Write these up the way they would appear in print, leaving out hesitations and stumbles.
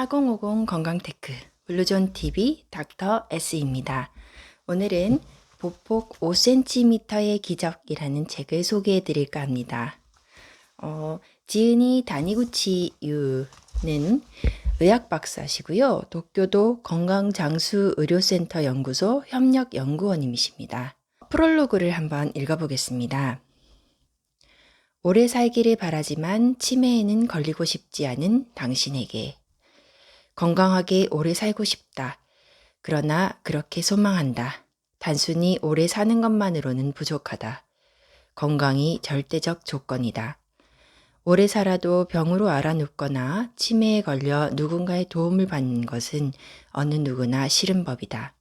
4050 건강테크 블루존 TV 닥터 S입니다. 오늘은 보폭 5cm의 기적이라는 책을 소개해 드릴까 합니다. 지은이 다니구치 유는 의학 박사시고요. 도쿄도 건강장수의료센터 연구소 협력 연구원님이십니다. 프롤로그를 한번 읽어보겠습니다. 오래 살기를 바라지만 치매에는 걸리고 싶지 않은 당신에게. 건강하게 오래 살고 싶다. 그러나 그렇게 소망한다. 단순히 오래 사는 것만으로는 부족하다. 건강이 절대적 조건이다. 오래 살아도 병으로 앓아눕거나 치매에 걸려 누군가의 도움을 받는 것은 어느 누구나 싫은 법이다.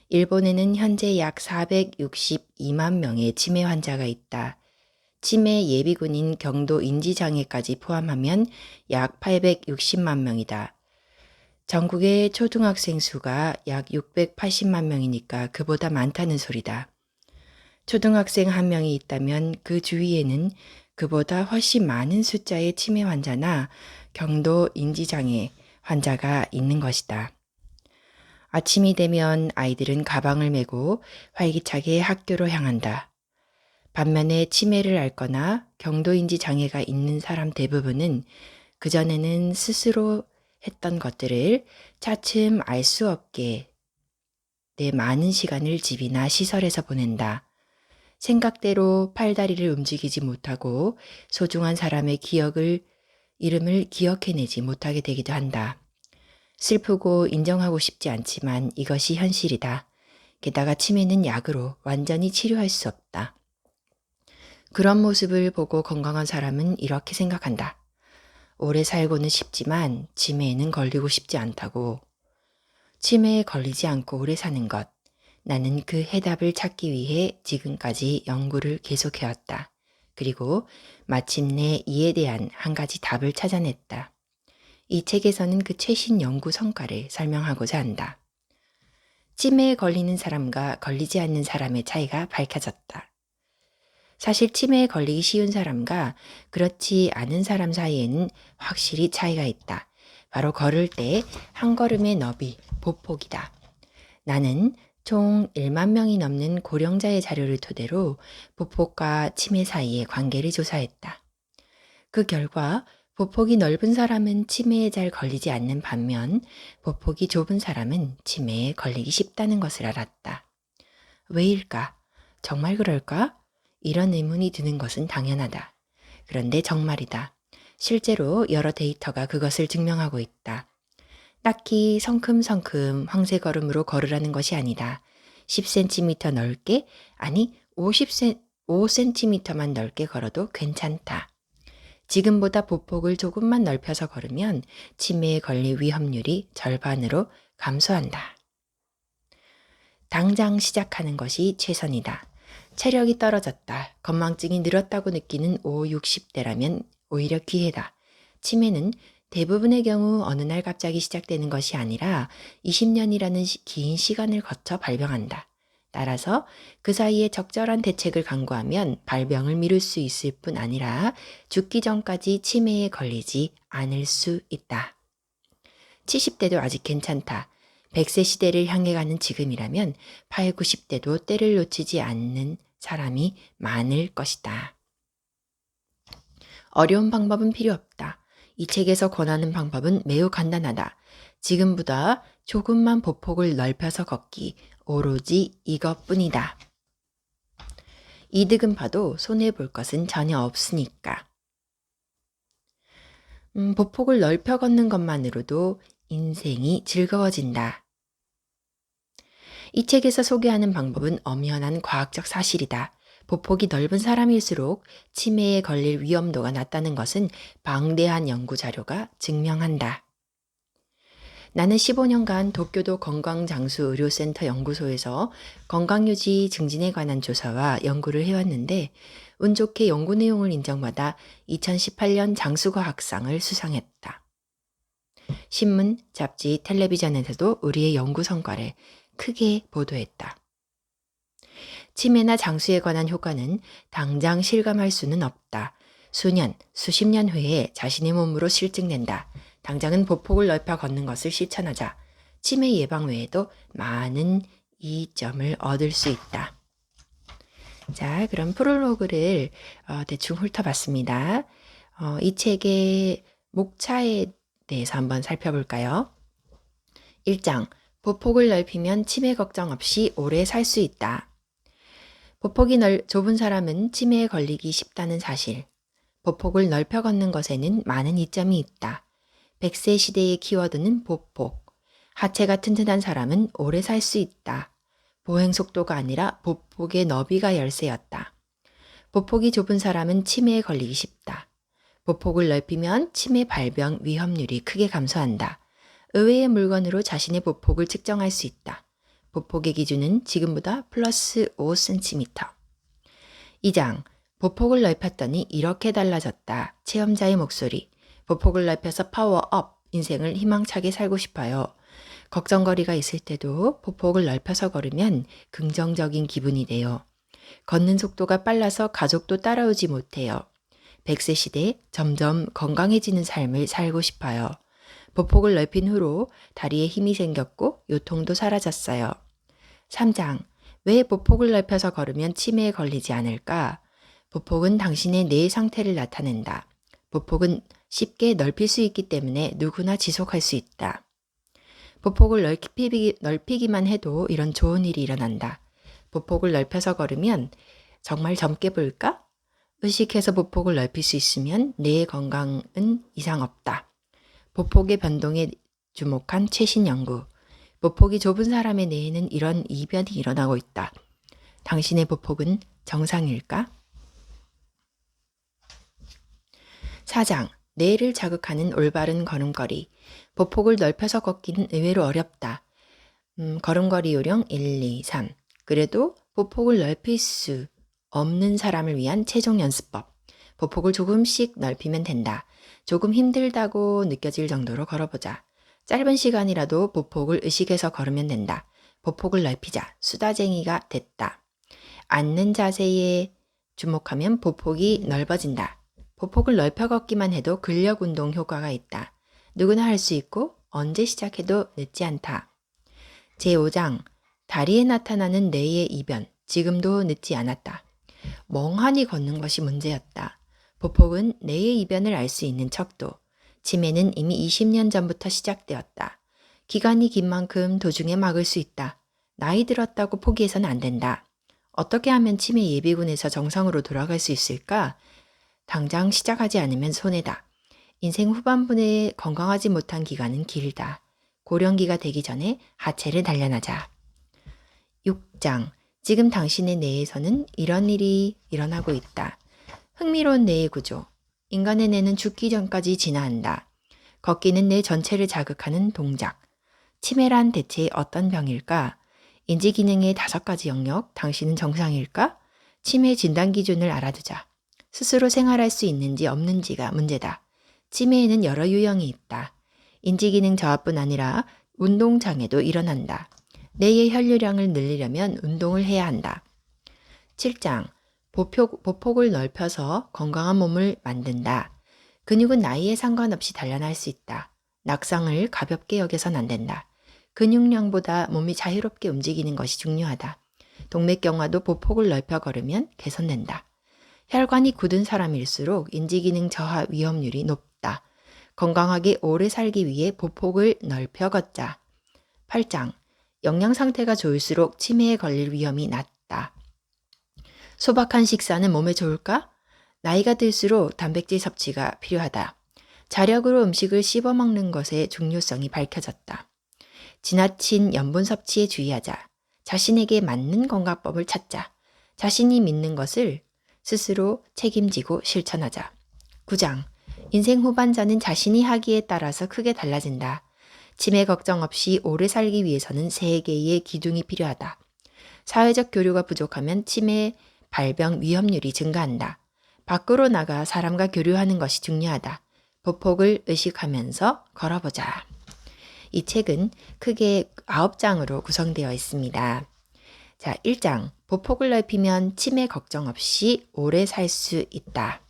일본에는 현재 약 462만 명의 치매 환자가 있다. 치매 예비군인 경도 인지장애까지 포함하면 약 860만 명이다. 전국의 초등학생 수가 약 680만 명이니까 그보다 많다는 소리다. 초등학생 한 명이 있다면 그 주위에는 그보다 훨씬 많은 숫자의 치매 환자나 경도 인지장애 환자가 있는 것이다. 아침이 되면 아이들은 가방을 메고 활기차게 학교로 향한다. 반면에 치매를 앓거나 경도인지 장애가 있는 사람 대부분은 그전에는 스스로 했던 것들을 차츰 알 수 없게 내 많은 시간을 집이나 시설에서 보낸다. 생각대로 팔다리를 움직이지 못하고 소중한 사람의 이름을 기억해내지 못하게 되기도 한다. 슬프고 인정하고 싶지 않지만 이것이 현실이다. 게다가 치매는 약으로 완전히 치료할 수 없다. 그런 모습을 보고 건강한 사람은 이렇게 생각한다. 오래 살고는 싶지만 치매에는 걸리고 싶지 않다고. 치매에 걸리지 않고 오래 사는 것. 나는 그 해답을 찾기 위해 지금까지 연구를 계속해왔다. 그리고 마침내 이에 대한 한 가지 답을 찾아냈다. 이 책에서는 그 최신 연구 성과를 설명하고자 한다. 치매에 걸리는 사람과 걸리지 않는 사람의 차이가 밝혀졌다. 사실 치매에 걸리기 쉬운 사람과 그렇지 않은 사람 사이에는 확실히 차이가 있다. 바로 걸을 때 한 걸음의 너비, 보폭이다. 나는 총 1만 명이 넘는 고령자의 자료를 토대로 보폭과 치매 사이의 관계를 조사했다. 그 결과 보폭이 넓은 사람은 치매에 잘 걸리지 않는 반면 보폭이 좁은 사람은 치매에 걸리기 쉽다는 것을 알았다. 왜일까? 정말 그럴까? 이런 의문이 드는 것은 당연하다. 그런데 정말이다. 실제로 여러 데이터가 그것을 증명하고 있다. 딱히 성큼성큼 황새걸음으로 걸으라는 것이 아니다. 10cm 넓게, 아니 5cm만 넓게 걸어도 괜찮다. 지금보다 보폭을 조금만 넓혀서 걸으면 치매에 걸릴 위험률이 절반으로 감소한다. 당장 시작하는 것이 최선이다. 체력이 떨어졌다. 건망증이 늘었다고 느끼는 5, 60대라면 오히려 기회다. 치매는 대부분의 경우 어느 날 갑자기 시작되는 것이 아니라 20년이라는 긴 시간을 거쳐 발병한다. 따라서 그 사이에 적절한 대책을 강구하면 발병을 미룰 수 있을 뿐 아니라 죽기 전까지 치매에 걸리지 않을 수 있다. 70대도 아직 괜찮다. 100세 시대를 향해 가는 지금이라면 8, 90대도 때를 놓치지 않는 사람이 많을 것이다. 어려운 방법은 필요 없다. 이 책에서 권하는 방법은 매우 간단하다. 지금보다 조금만 보폭을 넓혀서 걷기, 오로지 이것뿐이다. 이득은 봐도 손해볼 것은 전혀 없으니까. 보폭을 넓혀 걷는 것만으로도 인생이 즐거워진다. 이 책에서 소개하는 방법은 엄연한 과학적 사실이다. 보폭이 넓은 사람일수록 치매에 걸릴 위험도가 낮다는 것은 방대한 연구 자료가 증명한다. 나는 15년간 도쿄도 건강장수의료센터 연구소에서 건강유지 증진에 관한 조사와 연구를 해왔는데 운 좋게 연구 내용을 인정받아 2018년 장수과학상을 수상했다. 신문, 잡지, 텔레비전에서도 우리의 연구 성과를 크게 보도했다. 치매나 장수에 관한 효과는 당장 실감할 수는 없다. 수년, 수십 년 후에 자신의 몸으로 실증낸다. 당장은 보폭을 넓혀 걷는 것을 실천하자 치매 예방 외에도 많은 이점을 얻을 수 있다. 자, 그럼 프롤로그를 대충 훑어봤습니다. 이 책의 목차에 대해서 한번 살펴볼까요? 1장, 보폭을 넓히면 치매 걱정 없이 오래 살 수 있다. 보폭이 좁은 사람은 치매에 걸리기 쉽다는 사실. 보폭을 넓혀 걷는 것에는 많은 이점이 있다. 100세 시대의 키워드는 보폭. 하체가 튼튼한 사람은 오래 살 수 있다. 보행 속도가 아니라 보폭의 너비가 열쇠였다. 보폭이 좁은 사람은 치매에 걸리기 쉽다. 보폭을 넓히면 치매 발병 위험률이 크게 감소한다. 의외의 물건으로 자신의 보폭을 측정할 수 있다. 보폭의 기준은 지금보다 플러스 5cm. 2장, 보폭을 넓혔더니 이렇게 달라졌다. 체험자의 목소리. 보폭을 넓혀서 파워업, 인생을 희망차게 살고 싶어요. 걱정거리가 있을 때도 보폭을 넓혀서 걸으면 긍정적인 기분이 돼요. 걷는 속도가 빨라서 가족도 따라오지 못해요. 100세 시대에 점점 건강해지는 삶을 살고 싶어요. 보폭을 넓힌 후로 다리에 힘이 생겼고 요통도 사라졌어요. 3장, 왜 보폭을 넓혀서 걸으면 치매에 걸리지 않을까? 보폭은 당신의 뇌 상태를 나타낸다. 보폭은 쉽게 넓힐 수 있기 때문에 누구나 지속할 수 있다. 보폭을 넓히기만 해도 이런 좋은 일이 일어난다. 보폭을 넓혀서 걸으면 정말 젊게 보일까? 의식해서 보폭을 넓힐 수 있으면 뇌의 건강은 이상 없다. 보폭의 변동에 주목한 최신 연구. 보폭이 좁은 사람의 뇌에는 이런 이변이 일어나고 있다. 당신의 보폭은 정상일까? 4장, 뇌를 자극하는 올바른 걸음걸이. 보폭을 넓혀서 걷기는 의외로 어렵다. 걸음걸이 요령 1, 2, 3. 그래도 보폭을 넓힐 수 없는 사람을 위한 최종 연습법. 보폭을 조금씩 넓히면 된다. 조금 힘들다고 느껴질 정도로 걸어보자. 짧은 시간이라도 보폭을 의식해서 걸으면 된다. 보폭을 넓히자. 수다쟁이가 됐다. 앉는 자세에 주목하면 보폭이 넓어진다. 보폭을 넓혀 걷기만 해도 근력 운동 효과가 있다. 누구나 할 수 있고 언제 시작해도 늦지 않다. 제5장, 다리에 나타나는 뇌의 이변, 지금도 늦지 않았다. 멍하니 걷는 것이 문제였다. 보폭은 뇌의 이변을 알 수 있는 척도. 치매는 이미 20년 전부터 시작되었다. 기간이 긴 만큼 도중에 막을 수 있다. 나이 들었다고 포기해서는 안 된다. 어떻게 하면 치매 예비군에서 정상으로 돌아갈 수 있을까? 당장 시작하지 않으면 손해다. 인생 후반부에 건강하지 못한 기간은 길다. 고령기가 되기 전에 하체를 단련하자. 6장, 지금 당신의 뇌에서는 이런 일이 일어나고 있다. 흥미로운 뇌의 구조. 인간의 뇌는 죽기 전까지 진화한다. 걷기는 뇌 전체를 자극하는 동작. 치매란 대체 어떤 병일까? 인지기능의 5가지 영역, 당신은 정상일까? 치매 진단 기준을 알아두자. 스스로 생활할 수 있는지 없는지가 문제다. 치매에는 여러 유형이 있다. 인지기능 저하뿐 아니라 운동장애도 일어난다. 뇌의 혈류량을 늘리려면 운동을 해야 한다. 7장, 보폭을 넓혀서 건강한 몸을 만든다. 근육은 나이에 상관없이 단련할 수 있다. 낙상을 가볍게 여겨선 안 된다. 근육량보다 몸이 자유롭게 움직이는 것이 중요하다. 동맥경화도 보폭을 넓혀 걸으면 개선된다. 혈관이 굳은 사람일수록 인지기능 저하 위험률이 높다. 건강하게 오래 살기 위해 보폭을 넓혀 걷자. 8장, 영양 상태가 좋을수록 치매에 걸릴 위험이 낮다. 소박한 식사는 몸에 좋을까? 나이가 들수록 단백질 섭취가 필요하다. 자력으로 음식을 씹어 먹는 것의 중요성이 밝혀졌다. 지나친 염분 섭취에 주의하자. 자신에게 맞는 건강법을 찾자. 자신이 믿는 것을 스스로 책임지고 실천하자. 9장, 인생 후반전은 자신이 하기에 따라서 크게 달라진다. 치매 걱정 없이 오래 살기 위해서는 3개의 기둥이 필요하다. 사회적 교류가 부족하면 치매 발병 위험률이 증가한다. 밖으로 나가 사람과 교류하는 것이 중요하다. 보폭을 의식하면서 걸어보자. 이 책은 크게 9장으로 구성되어 있습니다. 자, 1장, 보폭을 넓히면 치매 걱정 없이 오래 살 수 있다.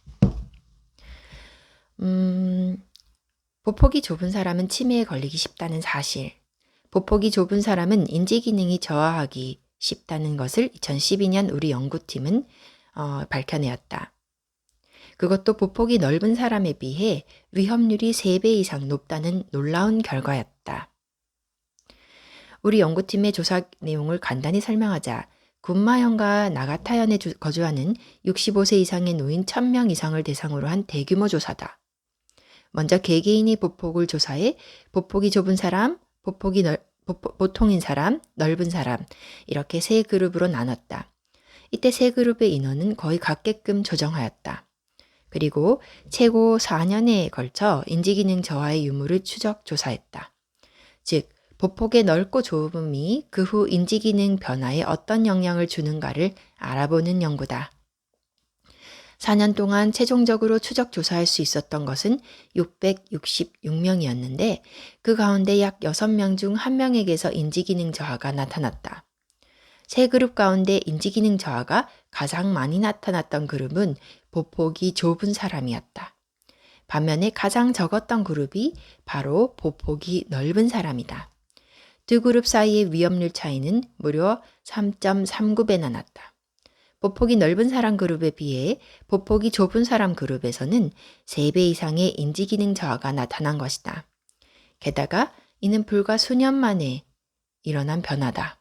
보폭이 좁은 사람은 치매에 걸리기 쉽다는 사실. 보폭이 좁은 사람은 인지 기능이 저하하기 쉽다는 것을 2012년 우리 연구팀은 밝혀내었다. 그것도 보폭이 넓은 사람에 비해 위험률이 3배 이상 높다는 놀라운 결과였다. 우리 연구팀의 조사 내용을 간단히 설명하자 군마현과 나가타현에 거주하는 65세 이상의 노인 1000명 이상을 대상으로 한 대규모 조사다. 먼저 개개인이 보폭을 조사해 보폭이 좁은 사람, 보통인 사람, 넓은 사람 이렇게 세 그룹으로 나눴다. 이때 세 그룹의 인원은 거의 같게끔 조정하였다. 그리고 최고 4년에 걸쳐 인지기능 저하의 유무를 추적 조사했다. 즉, 보폭의 넓고 좁음이 그 후 인지기능 변화에 어떤 영향을 주는가를 알아보는 연구다. 4년 동안 최종적으로 추적 조사할 수 있었던 것은 666명이었는데 그 가운데 약 6명 중 1명에게서 인지기능 저하가 나타났다. 세 그룹 가운데 인지기능 저하가 가장 많이 나타났던 그룹은 보폭이 좁은 사람이었다. 반면에 가장 적었던 그룹이 바로 보폭이 넓은 사람이다. 두 그룹 사이의 위험률 차이는 무려 3.39배나 났다. 보폭이 넓은 사람 그룹에 비해 보폭이 좁은 사람 그룹에서는 3배 이상의 인지기능 저하가 나타난 것이다. 게다가 이는 불과 수년 만에 일어난 변화다.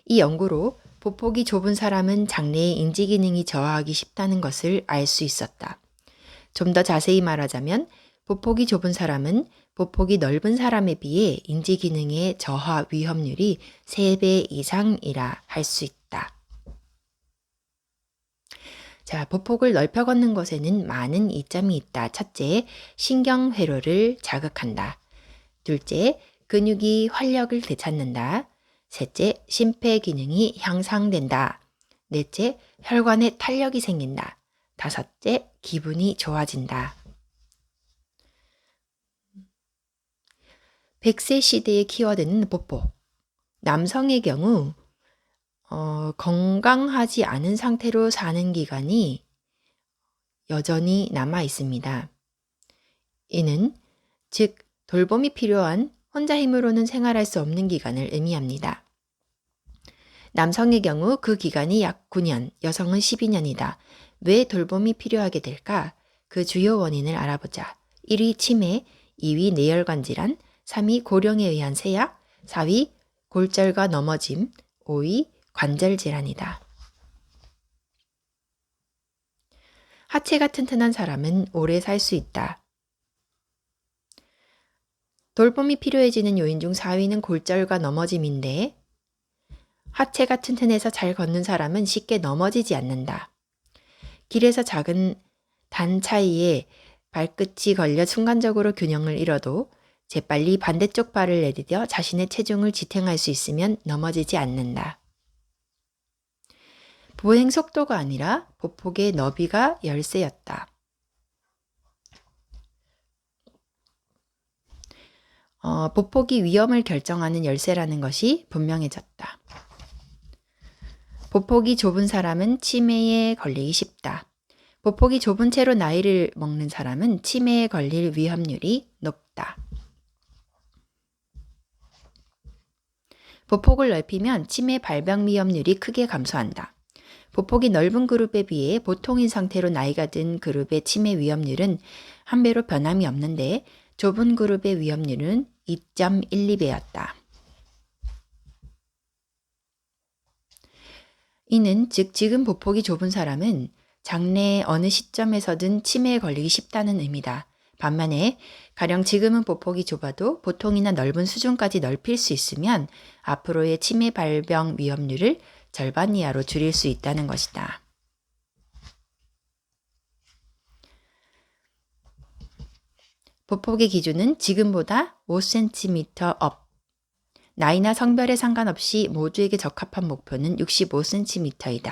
이 연구로 보폭이 좁은 사람은 장래의 인지기능이 저하하기 쉽다는 것을 알 수 있었다. 좀 더 자세히 말하자면 보폭이 좁은 사람은 보폭이 넓은 사람에 비해 인지기능의 저하 위험률이 3배 이상이라 할 수 있다. 자, 보폭을 넓혀 걷는 것에는 많은 이점이 있다. 첫째, 신경회로를 자극한다. 둘째, 근육이 활력을 되찾는다. 셋째, 심폐기능이 향상된다. 넷째, 혈관에 탄력이 생긴다. 다섯째, 기분이 좋아진다. 100세 시대의 키워드는 보폭. 남성의 경우 건강하지 않은 상태로 사는 기간이 여전히 남아 있습니다. 이는 즉 돌봄이 필요한 혼자 힘으로는 생활할 수 없는 기간을 의미합니다. 남성의 경우 그 기간이 약 9년, 여성은 12년이다. 왜 돌봄이 필요하게 될까? 그 주요 원인을 알아보자. 1위 치매, 2위 뇌혈관 질환, 3위 고령에 의한 쇠약, 4위 골절과 넘어짐, 5위 관절 질환이다. 하체가 튼튼한 사람은 오래 살 수 있다. 돌봄이 필요해지는 요인 중 4위는 골절과 넘어짐인데 하체가 튼튼해서 잘 걷는 사람은 쉽게 넘어지지 않는다. 길에서 작은 단 차이에 발끝이 걸려 순간적으로 균형을 잃어도 재빨리 반대쪽 발을 내디뎌 자신의 체중을 지탱할 수 있으면 넘어지지 않는다. 보행 속도가 아니라 보폭의 너비가 열쇠였다. 보폭이 위험을 결정하는 열쇠라는 것이 분명해졌다. 보폭이 좁은 사람은 치매에 걸리기 쉽다. 보폭이 좁은 채로 나이를 먹는 사람은 치매에 걸릴 위험률이 높다. 보폭을 넓히면 치매 발병 위험률이 크게 감소한다. 보폭이 넓은 그룹에 비해 보통인 상태로 나이가 든 그룹의 치매 위험률은 1배로 변함이 없는데 좁은 그룹의 위험률은 2.12배였다. 이는 즉 지금 보폭이 좁은 사람은 장래의 어느 시점에서든 치매에 걸리기 쉽다는 의미다. 반면에 가령 지금은 보폭이 좁아도 보통이나 넓은 수준까지 넓힐 수 있으면 앞으로의 치매 발병 위험률을 절반 이하로 줄일 수 있다는 것이다. 보폭의 기준은 지금보다 5cm 업. 나이나 성별에 상관없이 모두에게 적합한 목표는 65cm이다.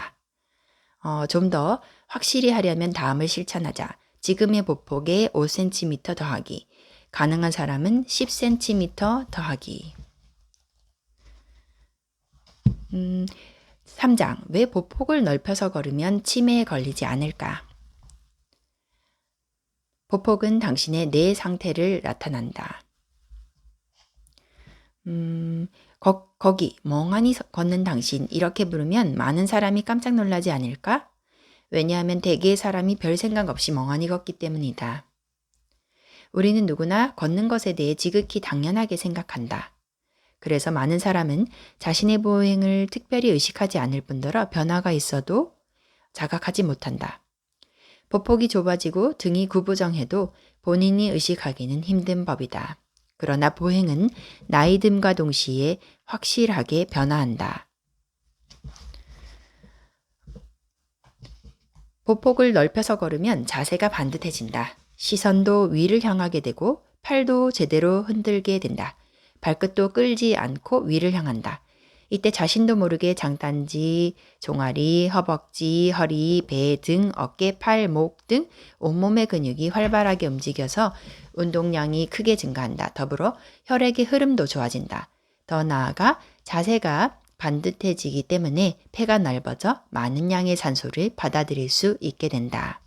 좀 더 확실히 하려면 다음을 실천하자. 지금의 보폭에 5cm 더하기. 가능한 사람은 10cm 더하기. 3장. 왜 보폭을 넓혀서 걸으면 치매에 걸리지 않을까? 보폭은 당신의 뇌 상태를 나타난다. 거기 멍하니 걷는 당신 이렇게 부르면 많은 사람이 깜짝 놀라지 않을까? 왜냐하면 대개의 사람이 별 생각 없이 멍하니 걷기 때문이다. 우리는 누구나 걷는 것에 대해 지극히 당연하게 생각한다. 그래서 많은 사람은 자신의 보행을 특별히 의식하지 않을 뿐더러 변화가 있어도 자각하지 못한다. 보폭이 좁아지고 등이 구부정해도 본인이 의식하기는 힘든 법이다. 그러나 보행은 나이 듦과 동시에 확실하게 변화한다. 보폭을 넓혀서 걸으면 자세가 반듯해진다. 시선도 위를 향하게 되고 팔도 제대로 흔들게 된다. 발끝도 끌지 않고 위를 향한다. 이때 자신도 모르게 장단지, 종아리, 허벅지, 허리, 배, 등, 어깨, 팔, 목 등 온몸의 근육이 활발하게 움직여서 운동량이 크게 증가한다. 더불어 혈액의 흐름도 좋아진다. 더 나아가 자세가 반듯해지기 때문에 폐가 넓어져 많은 양의 산소를 받아들일 수 있게 된다.